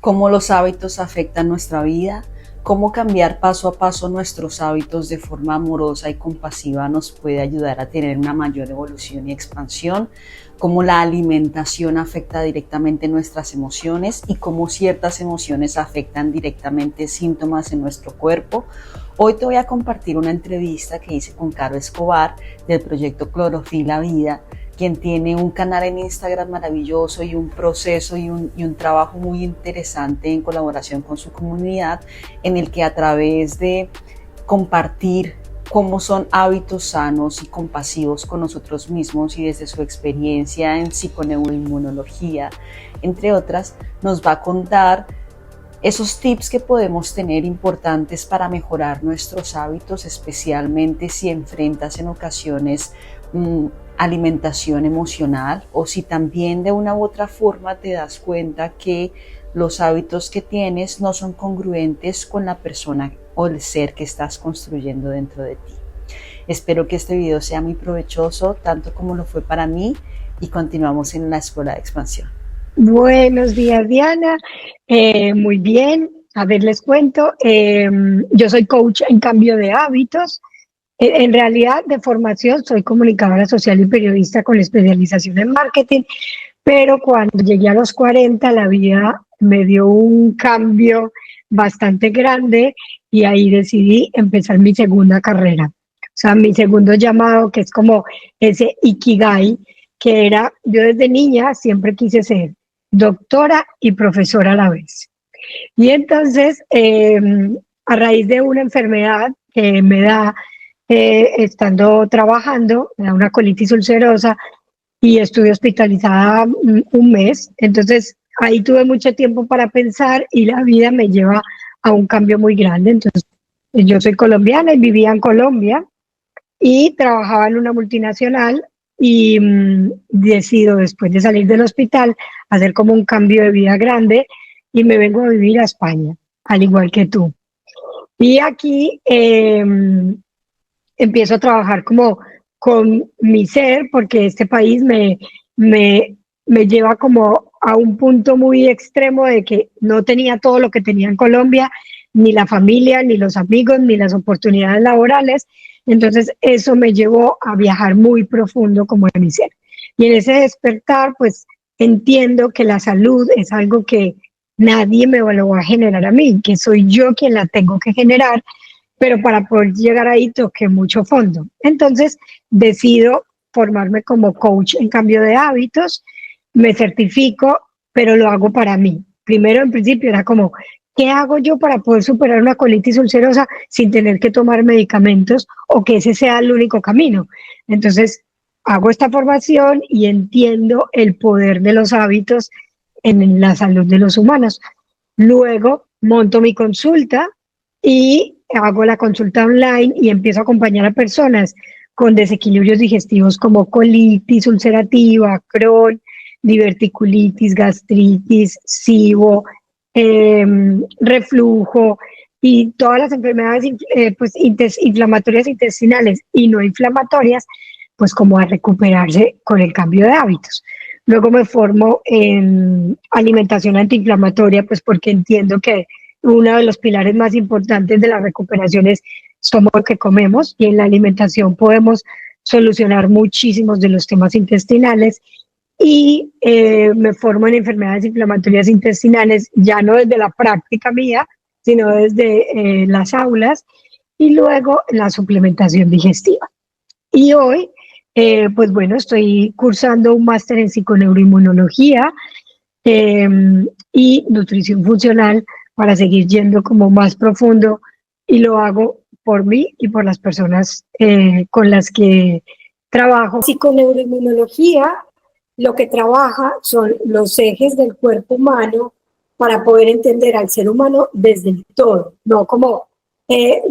cómo los hábitos afectan nuestra vida, cómo cambiar paso a paso nuestros hábitos de forma amorosa y compasiva nos puede ayudar a tener una mayor evolución y expansión, cómo la alimentación afecta directamente nuestras emociones y cómo ciertas emociones afectan directamente síntomas en nuestro cuerpo. Hoy te voy a compartir una entrevista que hice con Caro Escobar del proyecto Clorofila Vida, quien tiene un canal en Instagram maravilloso y un proceso y un trabajo muy interesante en colaboración con su comunidad, en el que a través de compartir cómo son hábitos sanos y compasivos con nosotros mismos y desde su experiencia en psiconeuroinmunología, entre otras, nos va a contar esos tips que podemos tener importantes para mejorar nuestros hábitos, especialmente si enfrentas en ocasiones alimentación emocional o si también de una u otra forma te das cuenta que los hábitos que tienes no son congruentes con la persona o el ser que estás construyendo dentro de ti. Espero que este video sea muy provechoso, tanto como lo fue para mí, y continuamos en la Escuela de Expansión. Buenos días, Diana. Muy bien. A ver, les cuento. Yo soy coach en cambio de hábitos. En realidad, de formación, soy comunicadora social y periodista con especialización en marketing, pero cuando llegué a los 40, la vida me dio un cambio bastante grande y ahí decidí empezar mi segunda carrera. O sea, mi segundo llamado, que es como ese Ikigai, que era, yo desde niña siempre quise ser doctora y profesora a la vez. Y entonces, a raíz de una enfermedad que me da estando trabajando, me da una colitis ulcerosa y estuve hospitalizada un mes. Entonces, ahí tuve mucho tiempo para pensar y la vida me lleva a un cambio muy grande. Entonces, yo soy colombiana y vivía en Colombia y trabajaba en una multinacional y decido, después de salir del hospital, hacer como un cambio de vida grande y me vengo a vivir a España, al igual que tú. Y aquí empiezo a trabajar como con mi ser, porque este país me lleva como a un punto muy extremo de que no tenía todo lo que tenía en Colombia, ni la familia, ni los amigos, ni las oportunidades laborales. Entonces eso me llevó a viajar muy profundo como en mi ser. Y en ese despertar, pues entiendo que la salud es algo que nadie me lo va a generar a mí, que soy yo quien la tengo que generar, pero para poder llegar ahí toqué mucho fondo. Entonces decido formarme como coach en cambio de hábitos, me certifico, pero lo hago para mí. Primero, en principio, era como, ¿qué hago yo para poder superar una colitis ulcerosa sin tener que tomar medicamentos o que ese sea el único camino? Entonces, hago esta formación y entiendo el poder de los hábitos en la salud de los humanos. Luego, monto mi consulta y hago la consulta online y empiezo a acompañar a personas con desequilibrios digestivos como colitis ulcerativa, Crohn, diverticulitis, gastritis, SIBO, reflujo y todas las enfermedades pues, inflamatorias intestinales y no inflamatorias, pues como a recuperarse con el cambio de hábitos. Luego me formo en alimentación antiinflamatoria, pues porque entiendo que uno de los pilares más importantes de la recuperación es somos lo que comemos y en la alimentación podemos solucionar muchísimos de los temas intestinales y me formo en enfermedades inflamatorias intestinales, ya no desde la práctica mía, sino desde las aulas y luego la suplementación digestiva. Y hoy, pues bueno, estoy cursando un máster en psiconeuroinmunología y nutrición funcional para seguir yendo como más profundo y lo hago por mí y por las personas con las que trabajo. Psiconeuroinmunología lo que trabaja son los ejes del cuerpo humano para poder entender al ser humano desde el todo, no como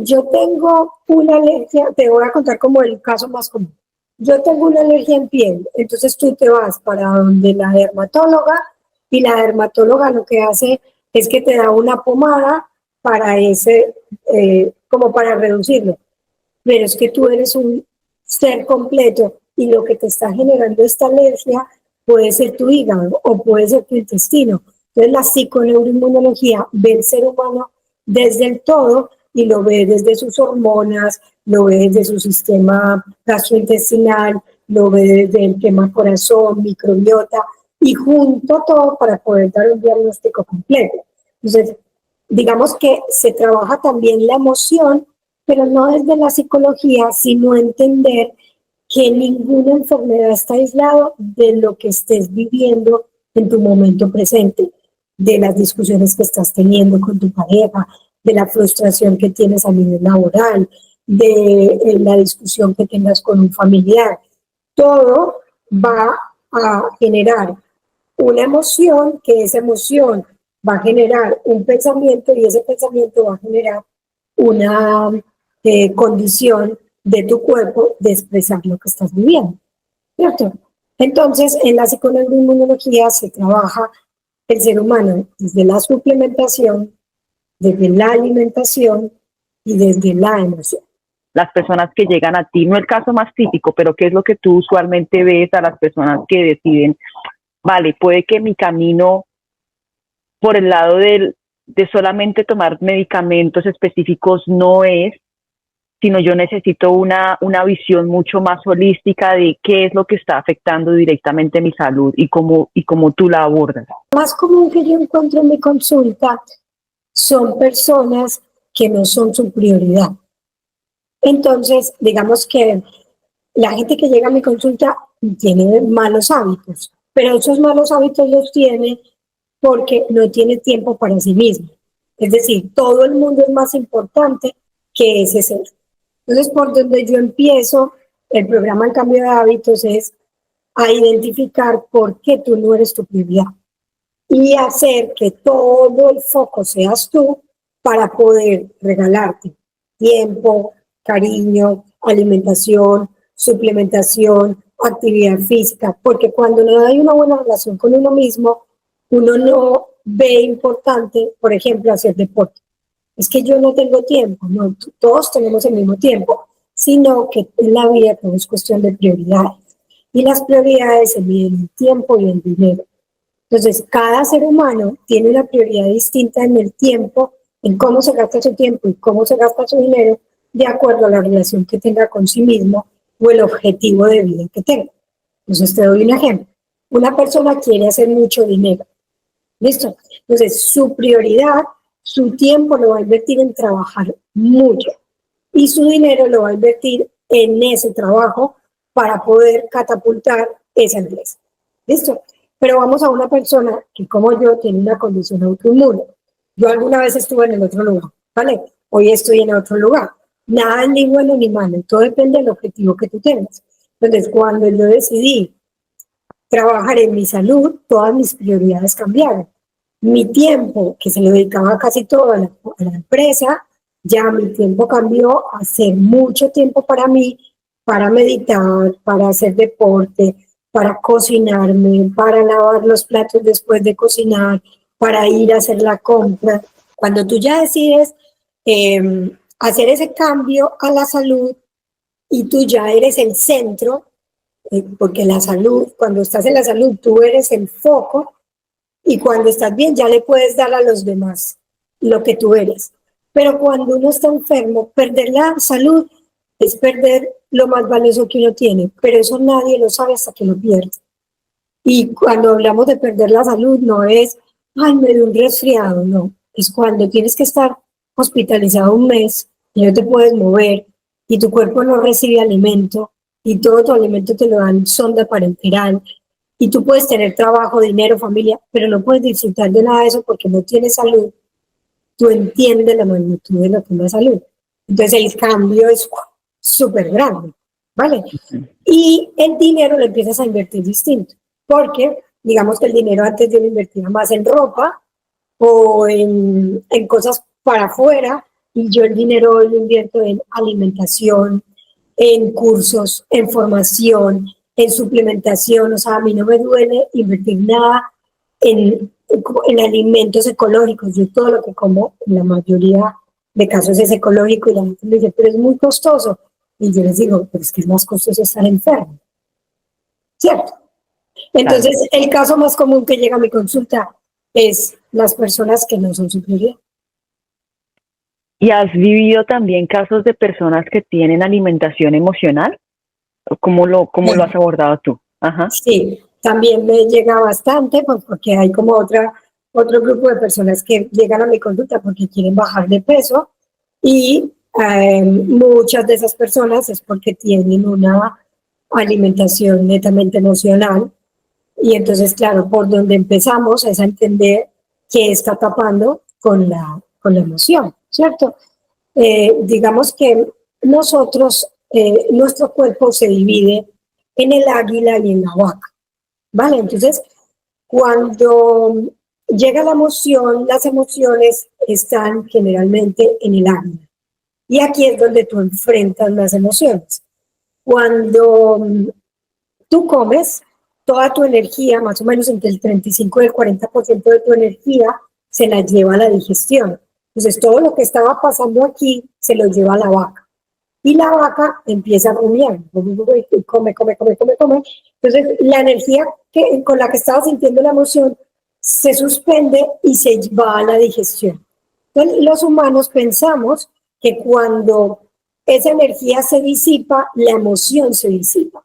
yo tengo una alergia, te voy a contar como el caso más común. Yo tengo una alergia en piel, entonces tú te vas para donde la dermatóloga y la dermatóloga lo que hace es que te da una pomada para ese, como para reducirlo. Pero es que tú eres un ser completo y lo que te está generando esta alergia puede ser tu hígado o puede ser tu intestino Entonces la psiconeuroinmunología ve el ser humano desde el todo y lo ve desde sus hormonas, lo ve desde su sistema gastrointestinal, lo ve desde el tema corazón, microbiota, y junto todo para poder dar un diagnóstico completo. Entonces, digamos que se trabaja también la emoción, pero no desde la psicología, sino entender que ninguna enfermedad está aislada de lo que estés viviendo en tu momento presente, de las discusiones que estás teniendo con tu pareja, de la frustración que tienes a nivel laboral, de la discusión que tengas con un familiar. Todo va a generar una emoción, que esa emoción va a generar un pensamiento y ese pensamiento va a generar una condición de tu cuerpo de expresar lo que estás viviendo, ¿cierto? Entonces, en la psiconeuroinmunología se trabaja el ser humano desde la suplementación, desde la alimentación y desde la emoción. Las personas que llegan a ti, no el caso más típico, pero ¿qué es lo que tú usualmente ves a las personas que deciden, vale, puede que mi camino por el lado de solamente tomar medicamentos específicos no es, sino yo necesito una visión mucho más holística de qué es lo que está afectando directamente mi salud y cómo tú la abordas? Lo más común que yo encuentro en mi consulta son personas que no son su prioridad. Entonces, digamos que la gente que llega a mi consulta tiene malos hábitos, pero esos malos hábitos los tiene porque no tiene tiempo para sí mismo. Es decir, todo el mundo es más importante que ese ser. Entonces, por donde yo empiezo el programa El Cambio de Hábitos es a identificar por qué tú no eres tu prioridad y hacer que todo el foco seas tú para poder regalarte tiempo, cariño, alimentación, suplementación, actividad física, porque cuando no hay una buena relación con uno mismo, uno no ve importante, por ejemplo, hacer deporte. Es que yo no tengo tiempo, no, todos tenemos el mismo tiempo, sino que en la vida todo es cuestión de prioridades. Y las prioridades se miden en tiempo y en dinero. Entonces, cada ser humano tiene una prioridad distinta en el tiempo, en cómo se gasta su tiempo y cómo se gasta su dinero, de acuerdo a la relación que tenga con sí mismo o el objetivo de vida que tenga. Entonces, te doy un ejemplo. Una persona quiere hacer mucho dinero. ¿Listo? Entonces, su prioridad, su tiempo lo va a invertir en trabajar mucho y su dinero lo va a invertir en ese trabajo para poder catapultar esa empresa. ¿Listo? Pero vamos a una persona que, como yo, tiene una condición autoinmune. Yo alguna vez estuve en el otro lugar, ¿vale? Hoy estoy en otro lugar. Nada es ni bueno ni malo, todo depende del objetivo que tú tengas. Entonces, cuando yo decidí trabajar en mi salud, todas mis prioridades cambiaron. Mi tiempo, que se lo dedicaba casi todo a la empresa, ya mi tiempo cambió a hacer mucho tiempo para mí, para meditar, para hacer deporte, para cocinarme, para lavar los platos después de cocinar, para ir a hacer la compra. Cuando tú ya decides hacer ese cambio a la salud y tú ya eres el centro, porque la salud, cuando estás en la salud, tú eres el foco y cuando estás bien ya le puedes dar a los demás lo que tú eres. Pero cuando uno está enfermo, perder la salud es perder lo más valioso que uno tiene, pero eso nadie lo sabe hasta que lo pierde. Y cuando hablamos de perder la salud, no es, ay, me dio un resfriado, no. Es cuando tienes que estar hospitalizado un mes y no te puedes mover y tu cuerpo no recibe alimento y todo tu alimento te lo dan sonda parenteral y tú puedes tener trabajo, dinero, familia, pero no puedes disfrutar de nada de eso porque no tienes salud. Tú entiendes la magnitud de lo que es la salud. Entonces el cambio es súper grande, ¿vale? Y el dinero lo empiezas a invertir distinto, porque digamos que el dinero antes yo lo invertía más en ropa o en cosas para afuera, y yo el dinero hoy lo invierto en alimentación, en cursos, en formación, en suplementación. O sea, a mí no me duele invertir nada en alimentos ecológicos. Yo todo lo que como, en la mayoría de casos es ecológico, y la gente me dice, pero es muy costoso. Y yo les digo, pero es que es más costoso estar enfermo, ¿cierto? Entonces, el caso más común que llega a mi consulta es las personas que no son su prioridad. ¿Y has vivido también casos de personas que tienen alimentación emocional? ¿Cómo lo has abordado tú? Ajá. Sí, también me llega bastante, pues porque hay como otro grupo de personas que llegan a mi consulta porque quieren bajar de peso y muchas de esas personas es porque tienen una alimentación netamente emocional y entonces, claro, por donde empezamos es a entender qué está tapando con la emoción, ¿cierto? Digamos que nosotros, nuestro cuerpo se divide en el águila y en la vaca, ¿vale? Entonces, cuando llega la emoción, las emociones están generalmente en el águila. Y aquí es donde tú enfrentas las emociones. Cuando tú comes, toda tu energía, más o menos entre el 35 y el 40% de tu energía, se la lleva a la digestión. Entonces, todo lo que estaba pasando aquí se lo lleva a la vaca. Y la vaca empieza a rumiar, y come, come, come, come, come. Entonces, la energía con la que estaba sintiendo la emoción se suspende y se va a la digestión. Entonces, los humanos pensamos que cuando esa energía se disipa, la emoción se disipa.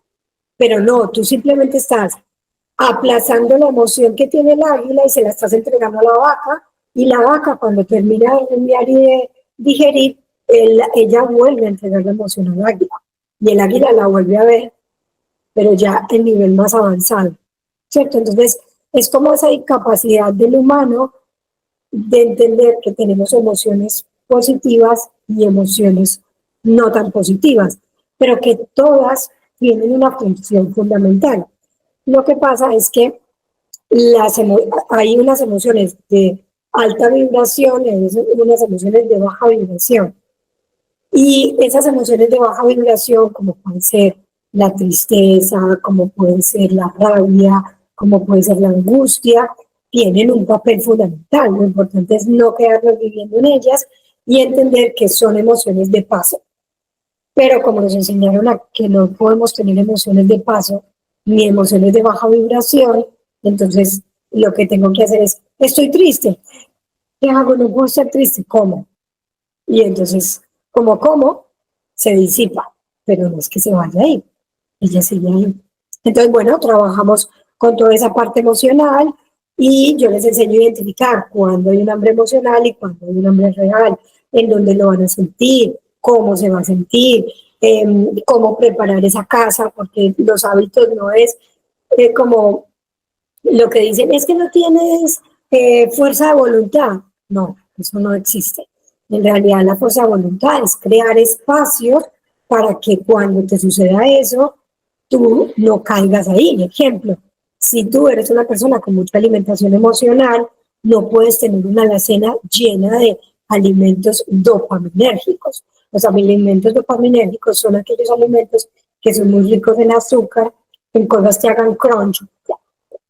Pero no, tú simplemente estás aplazando la emoción que tiene el águila y se la estás entregando a la vaca, y la vaca cuando termina de rumiar y de digerir, ella vuelve a entregar la emoción al águila y el águila la vuelve a ver, pero ya en nivel más avanzado, ¿cierto? Entonces es como esa incapacidad del humano de entender que tenemos emociones positivas y emociones no tan positivas, pero que todas tienen una función fundamental. Lo que pasa es que hay unas emociones de alta vibración y unas emociones de baja vibración. Y esas emociones de baja vibración, como puede ser la tristeza, como puede ser la rabia, como puede ser la angustia, tienen un papel fundamental. Lo importante es no quedarnos viviendo en ellas y entender que son emociones de paso. Pero como nos enseñaron a que no podemos tener emociones de paso ni emociones de baja vibración, entonces lo que tengo que hacer es, estoy triste. ¿Qué hago? No puedo estar triste. ¿Cómo? Y entonces, como, se disipa, pero no es que se vaya ahí, ella sigue ahí. Entonces, bueno, trabajamos con toda esa parte emocional y yo les enseño a identificar cuándo hay un hambre emocional y cuándo hay un hambre real, en dónde lo van a sentir, cómo se va a sentir, cómo preparar esa casa, porque los hábitos no es como lo que dicen, es que no tienes fuerza de voluntad. No, eso no existe. En realidad la fuerza de voluntad es crear espacios para que cuando te suceda eso, tú no caigas ahí. Ejemplo, si tú eres una persona con mucha alimentación emocional, no puedes tener una alacena llena de alimentos dopaminérgicos. Los alimentos dopaminérgicos son aquellos alimentos que son muy ricos en azúcar, en cosas que hagan crunch,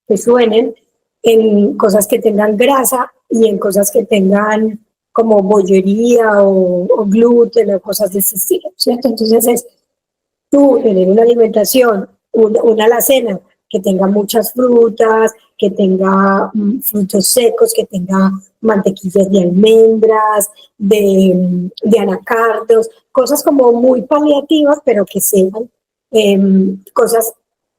que suenen, en cosas que tengan grasa y en cosas que tengan como bollería o gluten o cosas de ese estilo, ¿cierto? Entonces es tú tener una alimentación, una alacena que tenga muchas frutas, que tenga frutos secos, que tenga mantequillas de almendras, de anacardos, cosas como muy paliativas, pero que sean cosas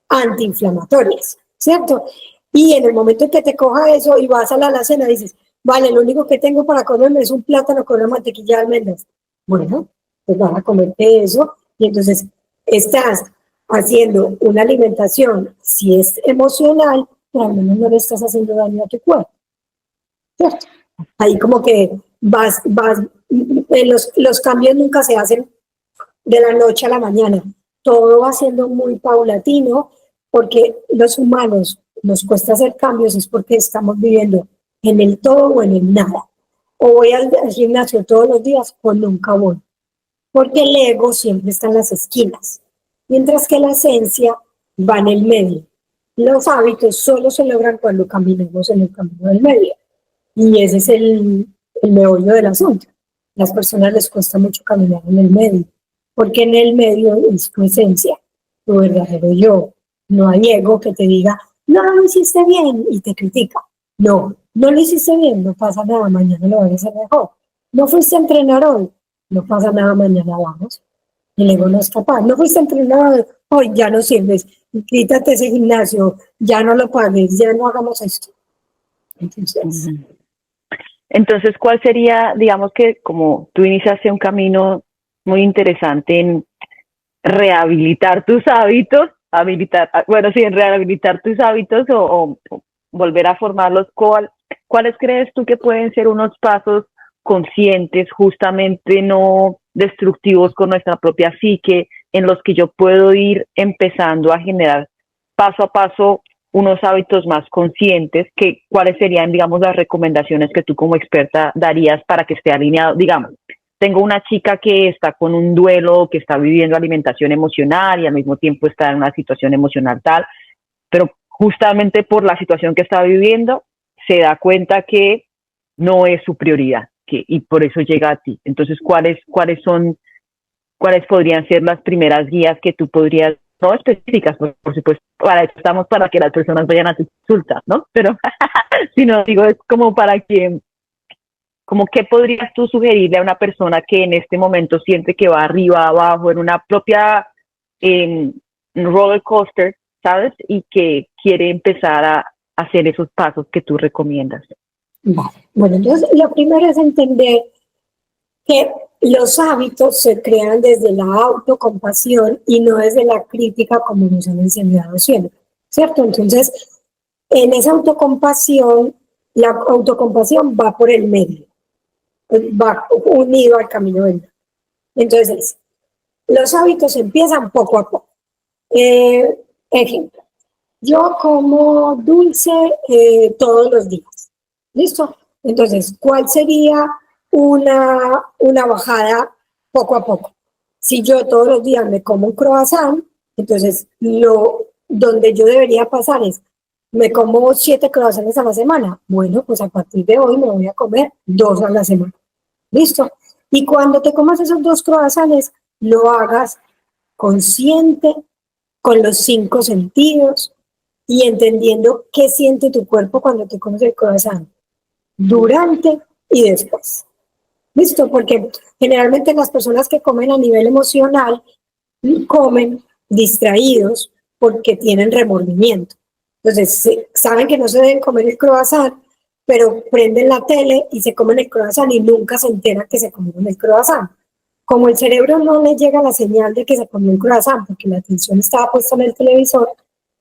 antiinflamatorias, ¿cierto? Y en el momento en que te coja eso y vas a la alacena, dices, vale, lo único que tengo para comerme es un plátano con una mantequilla de almendras. Bueno, pues vas a comerte eso y entonces estás haciendo una alimentación, si es emocional, pero al menos no le estás haciendo daño a tu cuerpo, ¿cierto? Ahí como que los cambios nunca se hacen de la noche a la mañana, todo va siendo muy paulatino, porque los humanos nos cuesta hacer cambios es porque estamos viviendo en el todo o en el nada. O voy al gimnasio todos los días o nunca voy, porque el ego siempre está en las esquinas, mientras que la esencia va en el medio. Los hábitos solo se logran cuando caminamos en el camino del medio. Y ese es el meollo del asunto. Las personas les cuesta mucho caminar en el medio, porque en el medio es tu esencia, tu verdadero yo. No hay ego que te diga, no lo hiciste bien y te critica. No, No lo hiciste bien, no pasa nada, mañana lo vas a hacer mejor. No fuiste a entrenar hoy, no pasa nada, mañana vamos. El ego no es capaz. No fuiste a entrenar hoy, ya no sirves. Quítate ese gimnasio, ya no lo pagues, ya no hagamos esto. Entonces, Entonces, ¿cuál sería, digamos que como tú iniciaste un camino muy interesante en rehabilitar tus hábitos, bueno, sí, en rehabilitar tus hábitos o volver a formarlos, ¿cuáles crees tú que pueden ser unos pasos conscientes, justamente no destructivos con nuestra propia psique, en los que yo puedo ir empezando a generar paso a paso unos hábitos más conscientes? ¿Cuáles serían, digamos, las recomendaciones que tú como experta darías para que esté alineado? Digamos, tengo una chica que está con un duelo, que está viviendo alimentación emocional y al mismo tiempo está en una situación emocional tal, pero justamente por la situación que está viviendo, se da cuenta que no es su prioridad, y por eso llega a ti. Entonces, ¿cuáles podrían ser las primeras guías que tú podrías, no específicas, por supuesto, para eso estamos, para que las personas vayan a tu consulta, ¿no? Pero, si no, digo, es como para que, como qué podrías tú sugerirle a una persona que en este momento siente que va arriba, abajo, en una propia eh, roller coaster, ¿sabes? Y que quiere empezar a hacer esos pasos que tú recomiendas. vale. Bueno, entonces lo primero es entender que los hábitos se crean desde la autocompasión y no desde la crítica como nos han enseñado siempre, ¿cierto? Entonces, en esa autocompasión, la autocompasión va por el medio, va unido al camino del bien. Entonces, los hábitos empiezan poco a poco. Ejemplo, yo como dulce todos los días. ¿Listo? Entonces, ¿cuál sería una bajada poco a poco? Si yo todos los días me como un croissant, entonces donde yo debería pasar es, me como 7 croissants a la semana. Bueno, pues a partir de hoy me voy a comer 2 a la semana. ¿Listo? Y cuando te comas esos 2 croissants, lo hagas consciente, con los 5 sentidos y entendiendo qué siente tu cuerpo cuando te comes el croissant, durante y después. ¿Listo? Porque generalmente las personas que comen a nivel emocional comen distraídos porque tienen remordimiento. Entonces, saben que no se deben comer el croissant, pero prenden la tele y se comen el croissant y nunca se enteran que se comieron el croissant. Como el cerebro no le llega la señal de que se comió un croissant porque la atención estaba puesta en el televisor,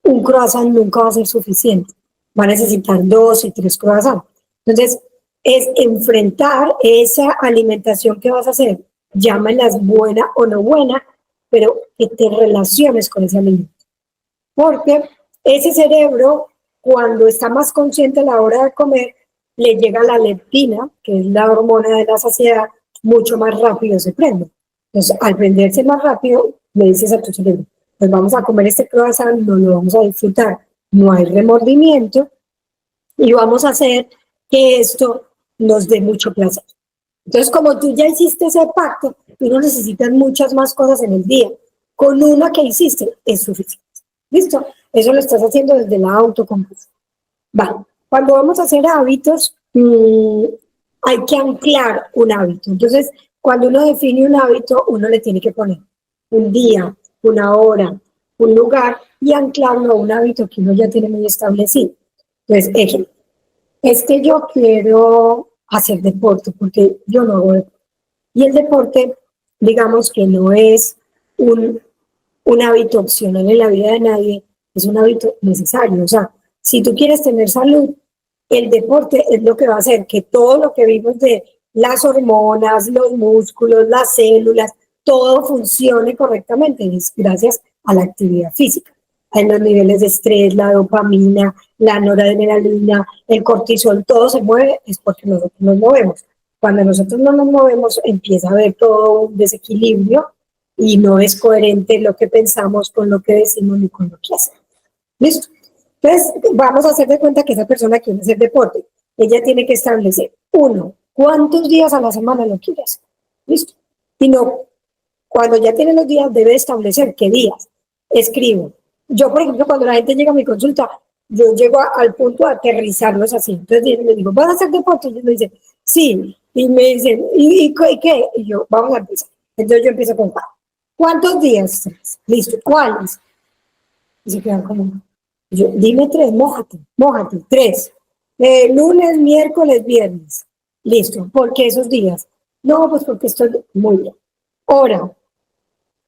un croissant nunca va a ser suficiente. Va a necesitar 2 y 3 croissants. Entonces, es enfrentar esa alimentación que vas a hacer, llámalas buena o no buena, pero que te relaciones con ese alimento. Porque ese cerebro, cuando está más consciente a la hora de comer, le llega la leptina, que es la hormona de la saciedad, mucho más rápido se prende. Entonces, al prenderse más rápido, le dices a tu cerebro, pues vamos a comer este croissant, no lo vamos a disfrutar, no hay remordimiento y vamos a hacer que esto nos dé mucho placer. Entonces, como tú ya hiciste ese pacto, tú no necesitas muchas más cosas en el día. Con una que hiciste es suficiente. ¿Listo? Eso lo estás haciendo desde la autocompasión. Vale. Cuando vamos a hacer hábitos, hay que anclar un hábito. Entonces, cuando uno define un hábito, uno le tiene que poner un día, una hora, un lugar y anclarlo a un hábito que uno ya tiene muy establecido. Entonces, ejemplo, es que yo quiero hacer deporte porque yo no hago deporte. Y el deporte, digamos que no es un hábito opcional en la vida de nadie, es un hábito necesario. O sea, si tú quieres tener salud, el deporte es lo que va a hacer que todo lo que vimos de las hormonas, los músculos, las células, todo funcione correctamente. Es gracias a la actividad física. En los niveles de estrés, la dopamina, la noradrenalina, el cortisol, todo se mueve, es porque nosotros nos movemos. Cuando nosotros no nos movemos, empieza a haber todo un desequilibrio y no es coherente lo que pensamos con lo que decimos ni con lo que hacemos. ¿Listo? Entonces, vamos a hacer de cuenta que esa persona quiere hacer deporte. Ella tiene que establecer, 1, ¿cuántos días a la semana lo quiere hacer? ¿Listo? Y no, cuando ya tiene los días, debe establecer qué días. Escribo. Yo, por ejemplo, cuando la gente llega a mi consulta, yo llego al punto de aterrizarlos así. Entonces le digo, ¿vas a hacer deporte? Y ellos me dicen, sí. Y me dicen, ¿y qué? Y yo, vamos a empezar. Entonces yo empiezo con, ¿cuántos días? 3. Listo, ¿cuáles? Y se quedan como, yo, dime 3, mójate, 3. Lunes, miércoles, viernes. Listo, ¿por qué esos días? No, pues porque estoy muy bien. Hora,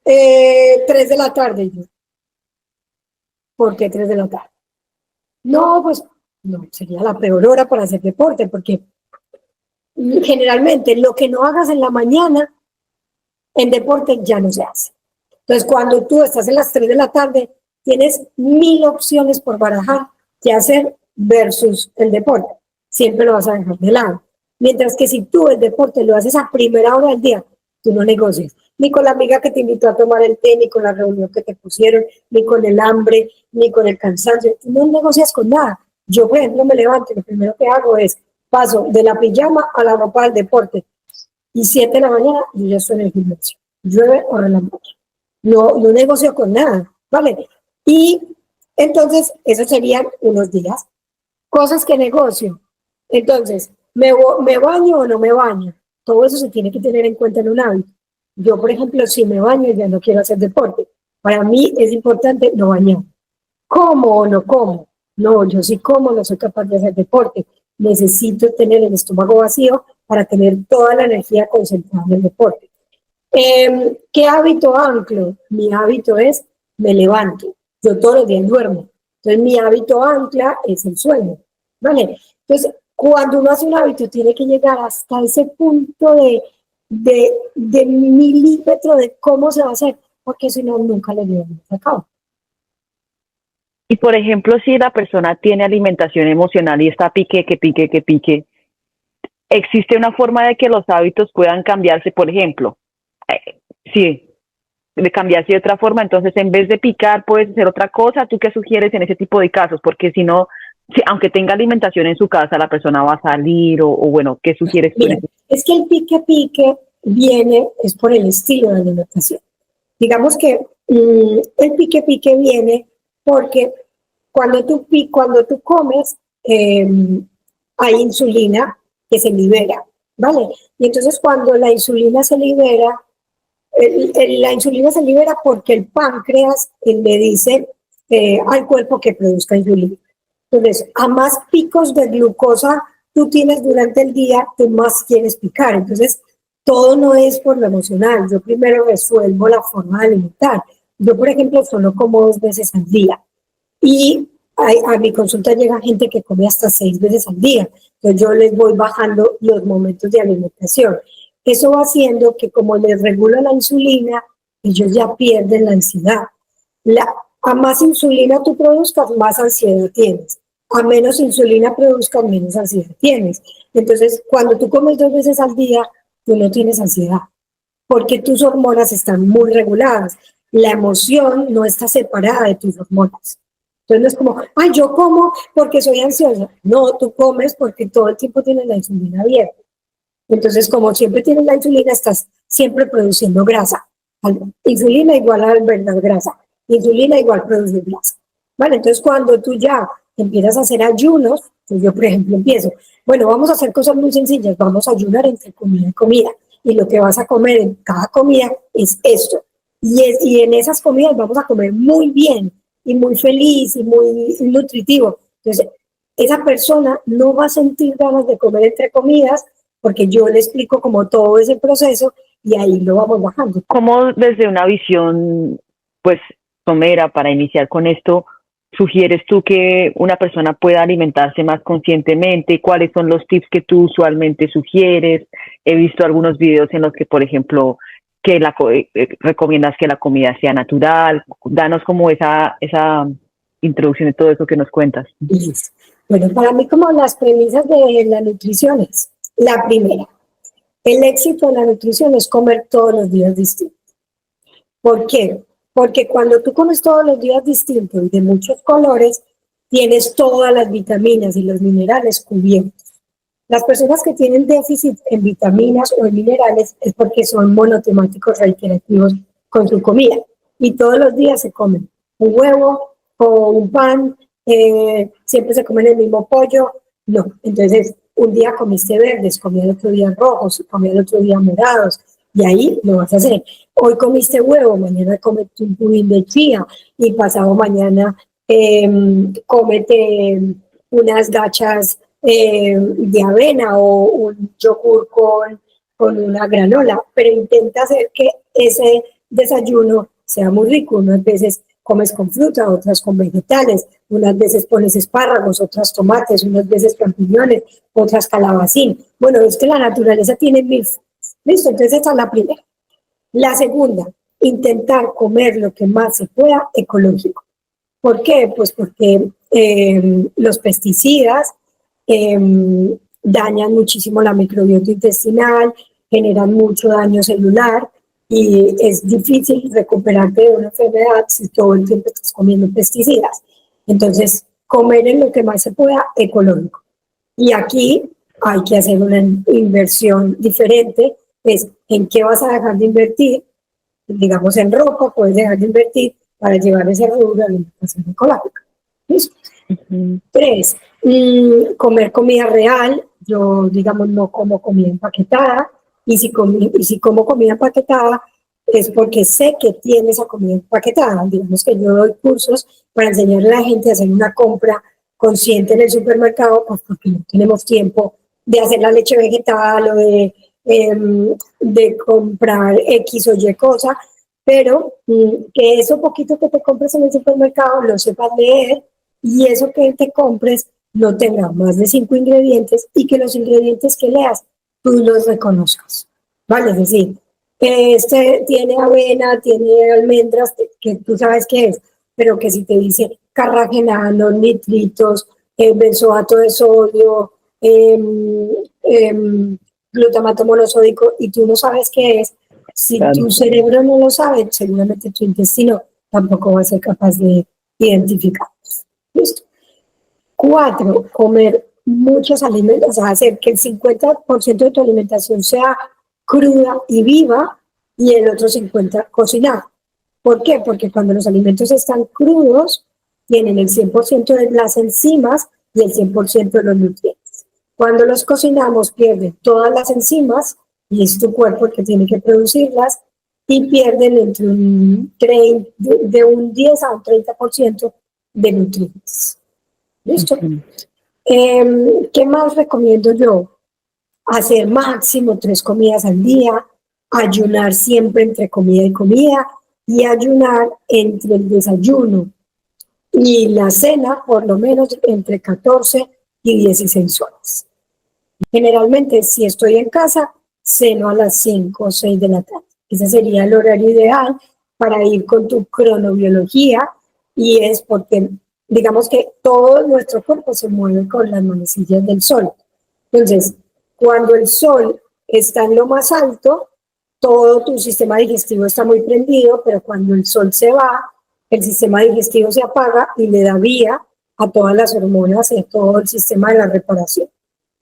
3 de la tarde. Y yo, ¿por qué 3 de la tarde? No, pues no, sería la peor hora para hacer deporte, porque generalmente lo que no hagas en la mañana, en deporte ya no se hace. Entonces, cuando tú estás en las 3 de la tarde, tienes 1000 opciones por barajar que hacer versus el deporte. Siempre lo vas a dejar de lado. Mientras que si tú el deporte lo haces a primera hora del día, tú no negocias. Ni con la amiga que te invitó a tomar el té, ni con la reunión que te pusieron, ni con el hambre, ni con el cansancio. Tú no negocias con nada. Yo, por ejemplo, me levanto y lo primero que hago es paso de la pijama a la ropa del deporte. Y 7 de la mañana yo ya estoy en el gimnasio. Llueve o relámpago. No negocio con nada, ¿vale? Y entonces, esos serían unos días. Cosas que negocio. Entonces, ¿me baño o no me baño? Todo eso se tiene que tener en cuenta en un hábito. Yo, por ejemplo, si me baño, ya no quiero hacer deporte. Para mí es importante no bañar. ¿Como o no como? No, yo sí como, no soy capaz de hacer deporte. Necesito tener el estómago vacío para tener toda la energía concentrada en el deporte. ¿Qué hábito anclo? Mi hábito es, me levanto. Yo todos los días duermo. Entonces, mi hábito ancla es el sueño. ¿Vale? Entonces, cuando uno hace un hábito, tiene que llegar hasta ese punto de milímetro de cómo se va a hacer, porque si no, nunca le llevamos a cabo. Y por ejemplo, si la persona tiene alimentación emocional y está pique, ¿existe una forma de que los hábitos puedan cambiarse? Por ejemplo, sí, de cambiarse de otra forma, entonces en vez de picar puedes hacer otra cosa. ¿Tú qué sugieres en ese tipo de casos? Porque si no, si, aunque tenga alimentación en su casa, la persona va a salir o bueno, ¿qué sugieres tú? Mira, es que el pique viene, es por el estilo de alimentación. Digamos que el pique viene porque cuando tú comes, hay insulina que se libera, ¿vale? Y entonces cuando la insulina se libera, la insulina se libera porque el páncreas le dice al cuerpo que produzca insulina. Entonces, a más picos de glucosa tú tienes durante el día, tú más quieres picar. Entonces, todo no es por lo emocional. Yo primero resuelvo la forma de alimentar. Yo, por ejemplo, solo como 2 veces al día. Y a mi consulta llega gente que come hasta 6 veces al día. Entonces, yo les voy bajando los momentos de alimentación. Eso va haciendo que como les regula la insulina, ellos ya pierden la ansiedad. A más insulina tú produzcas, más ansiedad tienes. A menos insulina produzcas, menos ansiedad tienes. Entonces, cuando tú comes 2 veces al día, tú no tienes ansiedad, porque tus hormonas están muy reguladas. La emoción no está separada de tus hormonas. Entonces no es como, ay, yo como porque soy ansiosa. No, tú comes porque todo el tiempo tienes la insulina abierta. Entonces, como siempre tienes la insulina, estás siempre produciendo grasa. Insulina igual a verdad grasa. Insulina igual produce grasa. ¿Vale? Entonces, cuando tú ya empiezas a hacer ayunos, pues yo, por ejemplo, empiezo, bueno, vamos a hacer cosas muy sencillas, vamos a ayunar entre comida y comida. Y lo que vas a comer en cada comida es esto. Y en esas comidas vamos a comer muy bien y muy feliz y muy nutritivo. Entonces, esa persona no va a sentir ganas de comer entre comidas porque yo le explico como todo ese proceso y ahí lo vamos bajando. ¿Cómo desde una visión, pues, somera para iniciar con esto, sugieres tú que una persona pueda alimentarse más conscientemente? ¿Cuáles son los tips que tú usualmente sugieres? He visto algunos videos en los que, por ejemplo, que recomiendas que la comida sea natural. Danos como esa introducción de todo eso que nos cuentas. Listo. Bueno, para mí como las premisas de la nutrición es, la primera, el éxito de la nutrición es comer todos los días distintos. ¿Por qué? Porque cuando tú comes todos los días distintos y de muchos colores, tienes todas las vitaminas y los minerales cubiertos. Las personas que tienen déficit en vitaminas o en minerales es porque son monotemáticos reiterativos con su comida. Y todos los días se comen un huevo o un pan siempre se comen el mismo pollo. No, entonces un día comiste verdes, comí el otro día rojos, comí el otro día morados, y ahí lo vas a hacer. Hoy comiste huevo, mañana comete un pudín de chía, y pasado mañana cómete unas gachas de avena o un yogur con una granola, pero intenta hacer que ese desayuno sea muy rico. Unas veces comes con fruta, otras con vegetales, unas veces pones espárragos, otras tomates, unas veces champiñones, otras calabacín. Bueno, es que la naturaleza tiene mil. Listo, entonces esa es la primera. La segunda, intentar comer lo que más se pueda ecológico. ¿Por qué? Pues porque los pesticidas dañan muchísimo la microbiota intestinal, generan mucho daño celular y es difícil recuperarte de una enfermedad si todo el tiempo estás comiendo pesticidas. Entonces, comer en lo que más se pueda ecológico. Y aquí hay que hacer una inversión diferente, es en qué vas a dejar de invertir. Digamos, en ropa puedes dejar de invertir para llevar ese rubro a la alimentación ecológica. ¿Listo? Uh-huh. 3, comer comida real. Yo, digamos, no como comida empaquetada, y si como comida empaquetada es porque sé que tiene esa comida empaquetada. Digamos que yo doy cursos para enseñarle a la gente a hacer una compra consciente en el supermercado, pues porque no tenemos tiempo de hacer la leche vegetal o de comprar X o Y cosa, pero que eso poquito que te compres en el supermercado lo sepas leer, y eso que te compres no tenga más de 5 ingredientes, y que los ingredientes que leas tú los reconozcas, ¿vale? Es decir, este tiene avena, tiene almendras, que tú sabes qué es, pero que si te dice carrageenano, nitritos, benzoato de sodio, glutamato monosódico, y tú no sabes qué es, si tu cerebro no lo sabe, seguramente tu intestino tampoco va a ser capaz de identificarlos. ¿Listo? 4, comer muchos alimentos, o sea, hacer que el 50% de tu alimentación sea cruda y viva, y el otro 50% cocinado. ¿Por qué? Porque cuando los alimentos están crudos, tienen el 100% de las enzimas y el 100% de los nutrientes. Cuando los cocinamos, pierden todas las enzimas, y es tu cuerpo el que tiene que producirlas, y pierden entre de un 10 a un 30% de nutrientes. ¿Listo? Uh-huh. ¿Qué más recomiendo yo? Hacer máximo 3 comidas al día, ayunar siempre entre comida y comida, y ayunar entre el desayuno y la cena por lo menos entre 14 y 16 horas. Generalmente, si estoy en casa, ceno a las 5 o 6 de la tarde. Ese sería el horario ideal para ir con tu cronobiología, y es porque digamos que todo nuestro cuerpo se mueve con las manecillas del sol. Entonces, cuando el sol está en lo más alto, todo tu sistema digestivo está muy prendido, pero cuando el sol se va, el sistema digestivo se apaga y le da vía a todas las hormonas y a todo el sistema de la reparación.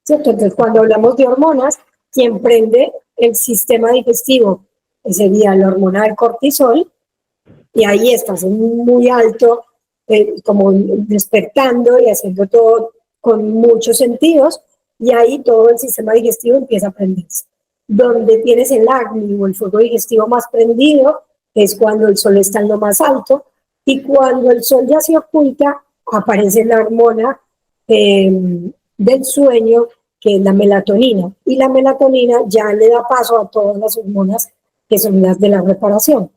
¿Cierto? Entonces, cuando hablamos de hormonas, quien prende el sistema digestivo sería la hormona del cortisol, y ahí estás muy alto, como despertando y haciendo todo con muchos sentidos, y ahí todo el sistema digestivo empieza a prenderse. Donde tienes el acné o el fuego digestivo más prendido es cuando el sol está en lo más alto, y cuando el sol ya se oculta, aparece la hormona del sueño, que es la melatonina, y la melatonina ya le da paso a todas las hormonas que son las de la reparación,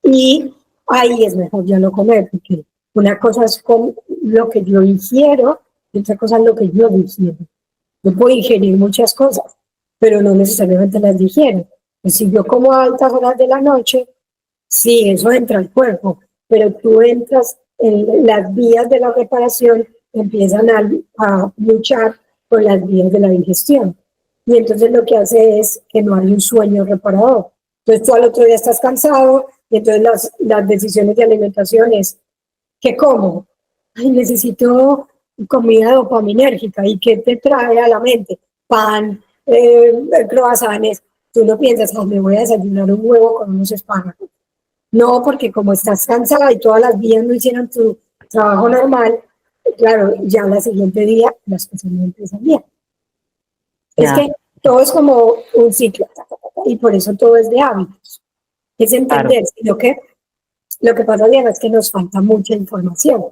y ahí es mejor ya no comer, porque una cosa es lo que yo ingiero y otra cosa es lo que yo digiero. Yo puedo ingerir muchas cosas, pero no necesariamente las digiero. Pues si yo como a altas horas de la noche, sí, eso entra al cuerpo, pero tú entras en las vías de la reparación, empiezan a luchar con las vías de la digestión. Y entonces lo que hace es que no hay un sueño reparador. Entonces tú al otro día estás cansado, y entonces las decisiones de alimentación es, ¿qué como? Ay, necesito comida dopaminérgica. ¿Y qué te trae a la mente? Pan, croissants. Tú no piensas, me voy a desayunar un huevo con unos espárragos. No, porque como estás cansada y todas las vías no hicieron tu trabajo normal, claro, ya al siguiente día las cosas no empiezan bien. Es Ya, que todo es como un ciclo, y por eso todo es de hábitos. Es claro. entender, lo que pasa, Diana, es que nos falta mucha información.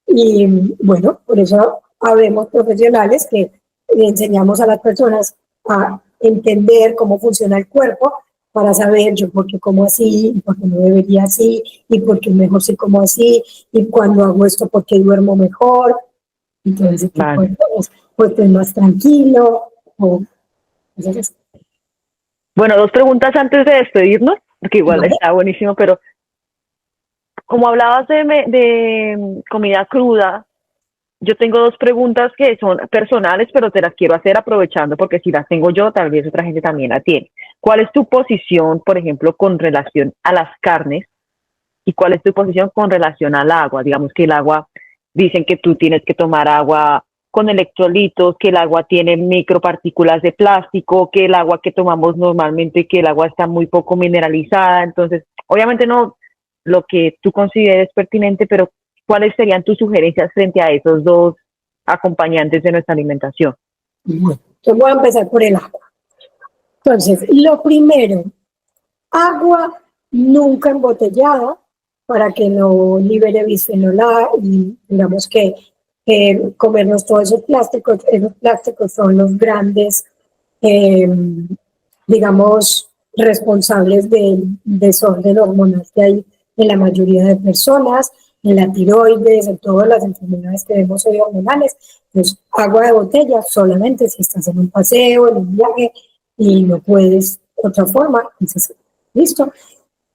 Y bueno, por eso habemos profesionales que le enseñamos a las personas a entender cómo funciona el cuerpo para saber yo por qué como así, y por qué no debería así, y por qué mejor si como así, y cuando hago esto porque duermo mejor, y todo ese tipo Vale. de cosas. Pues estoy más tranquilo, o entonces, Bueno, dos preguntas antes de despedirnos, porque igual ¿vale? está buenísimo, pero como hablabas de comida cruda, yo tengo dos preguntas que son personales, pero te las quiero hacer aprovechando, porque si las tengo yo, tal vez otra gente también la tiene. ¿Cuál es tu posición, por ejemplo, con relación a las carnes? ¿Y cuál es tu posición con relación al agua? Digamos que el agua, dicen que tú tienes que tomar agua con electrolitos, que el agua tiene micropartículas de plástico, que el agua que tomamos normalmente, que el agua está muy poco mineralizada. Entonces, obviamente no lo que tú consideres pertinente, pero ¿cuáles serían tus sugerencias frente a esos dos acompañantes de nuestra alimentación? Bueno, yo voy a empezar por el agua. Entonces, lo primero, agua nunca embotellada para que no libere bisfenol A y digamos que comernos todos esos plásticos son los grandes, eh, digamos, responsables del desorden hormonal que hay en la mayoría de personas, en la tiroides, en todas las enfermedades que vemos hoy hormonales. Pues agua de botella solamente si estás en un paseo, en un viaje y no puedes de otra forma. Entonces, listo.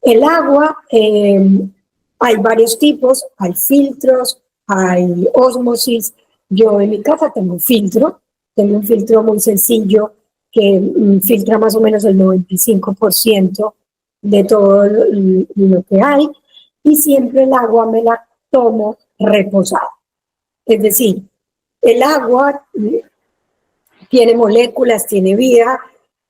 El agua, hay varios tipos, hay filtros, hay ósmosis. Yo en mi casa tengo un filtro muy sencillo que filtra más o menos el 95% de todo lo que hay y siempre el agua me la tomo reposada. Es decir, el agua tiene moléculas, tiene vida,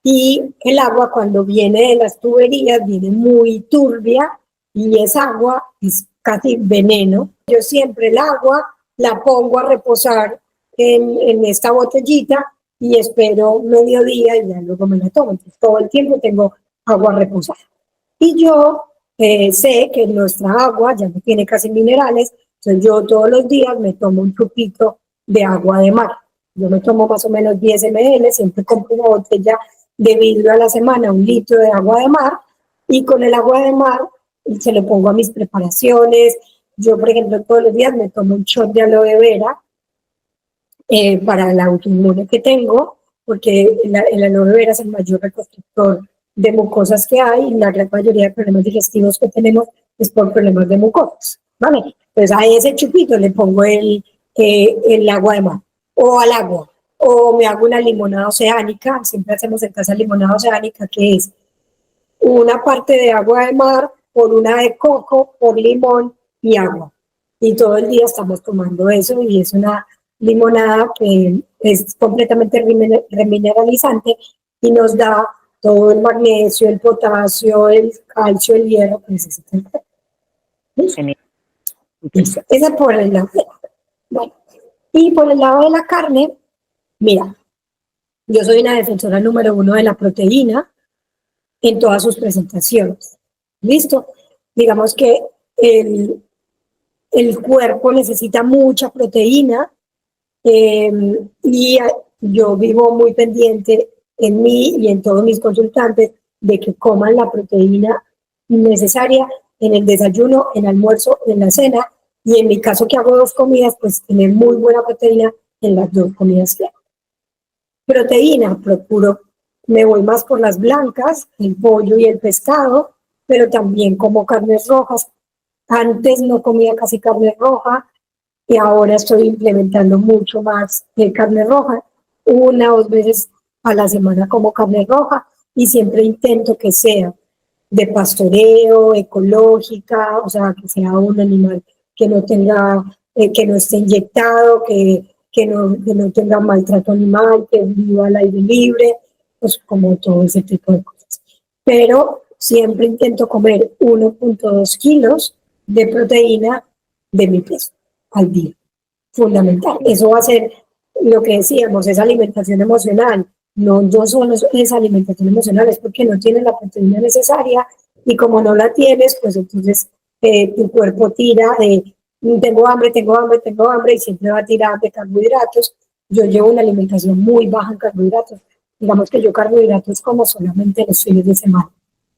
y el agua cuando viene de las tuberías viene muy turbia y esa agua es casi veneno. Yo siempre el agua la pongo a reposar en esta botellita y espero mediodía y ya luego me la tomo. Entonces, todo el tiempo tengo agua reposada. Y yo sé que nuestra agua ya no tiene casi minerales, entonces yo todos los días me tomo un chupito de agua de mar. Yo me tomo más o menos 10 ml, siempre compro una botella de vidrio a la semana, 1 litro de agua de mar, y con el agua de mar se lo pongo a mis preparaciones. Yo, por ejemplo, todos los días me tomo un shot de aloe vera para la autoinmune que tengo, porque el aloe vera es el mayor reconstructor de mucosas que hay, y la gran mayoría de problemas digestivos que tenemos es por problemas de mucosas, ¿vale? Pues a ese chupito le pongo el agua de mar, o al agua, o me hago una limonada oceánica, siempre hacemos en casa limonada oceánica, que es una parte de agua de mar por una de coco, por limón y agua. Y todo el día estamos tomando eso y es una limonada que es completamente remineralizante y nos da todo el magnesio, el potasio, el calcio, el hierro que necesita el cuerpo. ¿Listo? Genial. Listo. Esa por el lado de la, bueno. Y por el lado de la carne, mira, yo soy una defensora número 1 de la proteína en todas sus presentaciones. ¿Listo? Digamos que el, el cuerpo necesita mucha proteína y yo vivo muy pendiente en mí y en todos mis consultantes de que coman la proteína necesaria en el desayuno, en el almuerzo, en la cena, y en mi caso que hago 2 comidas, pues tener muy buena proteína en las 2 comidas que hago. Proteína, procuro, me voy más por las blancas, el pollo y el pescado, pero también como carnes rojas. Antes no comía casi carne roja y ahora estoy implementando mucho más carne roja. 1 o 2 veces a la semana como carne roja y siempre intento que sea de pastoreo, ecológica, o sea, que sea un animal que no tenga, que no esté inyectado, que no tenga maltrato animal, que viva al aire libre, pues como todo ese tipo de cosas. Pero siempre intento comer 1.2 kilos de proteína de mi peso al día. fundamental. Eso va a ser lo que decíamos, esa alimentación emocional. No solo es alimentación emocional, es porque no tienes la proteína necesaria y como no la tienes, pues entonces tu cuerpo tira de tengo hambre, tengo hambre, tengo hambre y siempre va a tirar de carbohidratos. Yo llevo una alimentación muy baja en carbohidratos. Digamos que yo carbohidratos como solamente los fines de semana.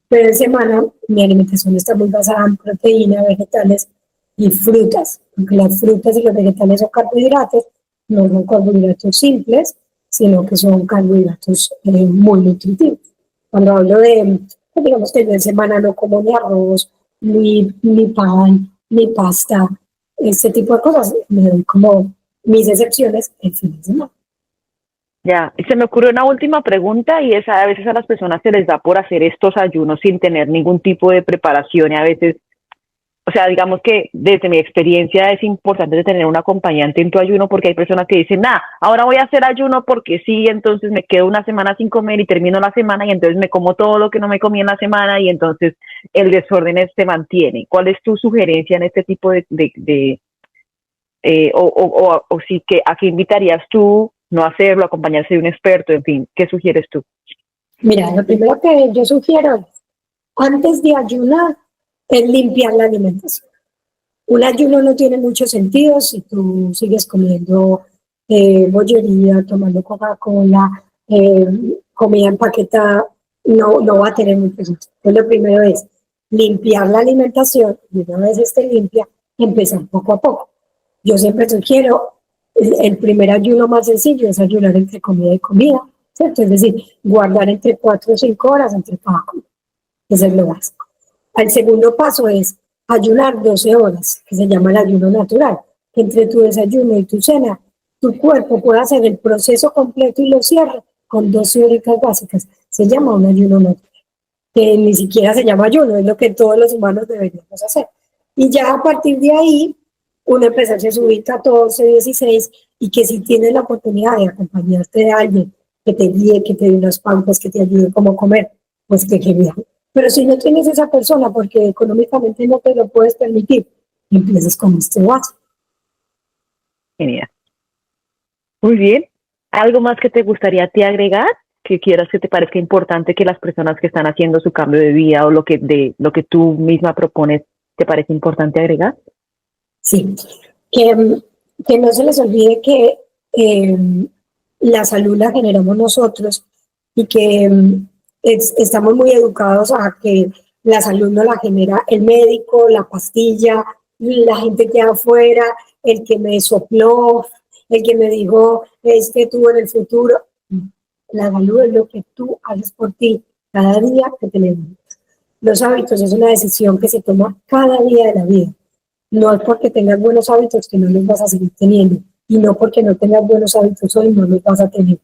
Pero en semana mi alimentación está muy basada en proteínas, vegetales y frutas, porque las frutas y los vegetales son carbohidratos, no son carbohidratos simples, sino que son carbohidratos muy nutritivos. Cuando hablo de, pues digamos que yo en semana no como ni arroz, ni pan, ni pasta, este tipo de cosas, me doy como mis excepciones el fin de semana. Ya, y se me ocurrió una última pregunta y es a veces a las personas se les da por hacer estos ayunos sin tener ningún tipo de preparación y a veces, o sea, digamos que desde mi experiencia es importante tener un acompañante en tu ayuno porque hay personas que dicen, ahora voy a hacer ayuno porque sí, entonces me quedo una semana sin comer y termino la semana y entonces me como todo lo que no me comí en la semana y entonces el desorden se mantiene. ¿Cuál es tu sugerencia en este tipo o sí que a qué invitarías tú no hacerlo, acompañarse de un experto, en fin, ¿qué sugieres tú? Mira, lo primero que yo sugiero antes de ayunar es limpiar la alimentación. Un ayuno no tiene mucho sentido si tú sigues comiendo bollería, tomando Coca-Cola, comida empaquetada, no va a tener mucho sentido. Entonces, lo primero es limpiar la alimentación y una vez esté limpia, empezar poco a poco. Yo siempre sugiero, el primer ayuno más sencillo es ayunar entre comida y comida, ¿cierto? Es decir, guardar entre 4 o 5 horas entre cada comida. Eso es lo básico. El segundo paso es ayunar 12 horas, que se llama el ayuno natural, que entre tu desayuno y tu cena, tu cuerpo puede hacer el proceso completo y lo cierra con 12 horas básicas. Se llama un ayuno natural, que ni siquiera se llama ayuno, es lo que todos los humanos deberíamos hacer. Y ya a partir de ahí, uno empezarse a subir 14, 16, y que si tienes la oportunidad de acompañarte de alguien que te guíe, que te dé unas pautas, que te ayude cómo comer, pues que genial. Pero si no tienes esa persona porque económicamente no te lo puedes permitir, empieces con este básico. Genial. Muy bien. ¿Algo más que te gustaría a ti agregar? Que quieras que te parezca importante que las personas que están haciendo su cambio de vida o lo que tú misma propones te parece importante agregar? Sí, que no se les olvide que la salud la generamos nosotros y que estamos muy educados a que la salud no la genera el médico, la pastilla, la gente que afuera, el que me sopló, el que me dijo es que tú en el futuro. La salud es lo que tú haces por ti cada día que te levantas. Los hábitos es una decisión que se toma cada día de la vida. No es porque tengas buenos hábitos que no los vas a seguir teniendo. Y no porque no tengas buenos hábitos hoy no los vas a tener.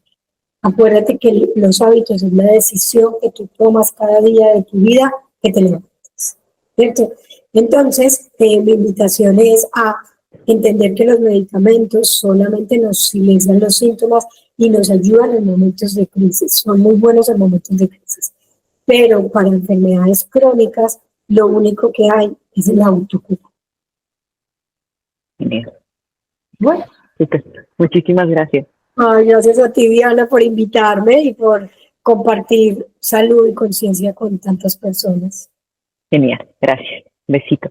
Acuérdate que los hábitos es la decisión que tú tomas cada día de tu vida que te levantas. ¿Cierto? Entonces, mi invitación es a entender que los medicamentos solamente nos silencian los síntomas y nos ayudan en momentos de crisis. Son muy buenos en momentos de crisis. Pero para enfermedades crónicas, lo único que hay es el autocuidado. Bueno, muchísimas gracias. Ay, gracias a ti, Diana, por invitarme y por compartir salud y conciencia con tantas personas. Genial, gracias. Besito.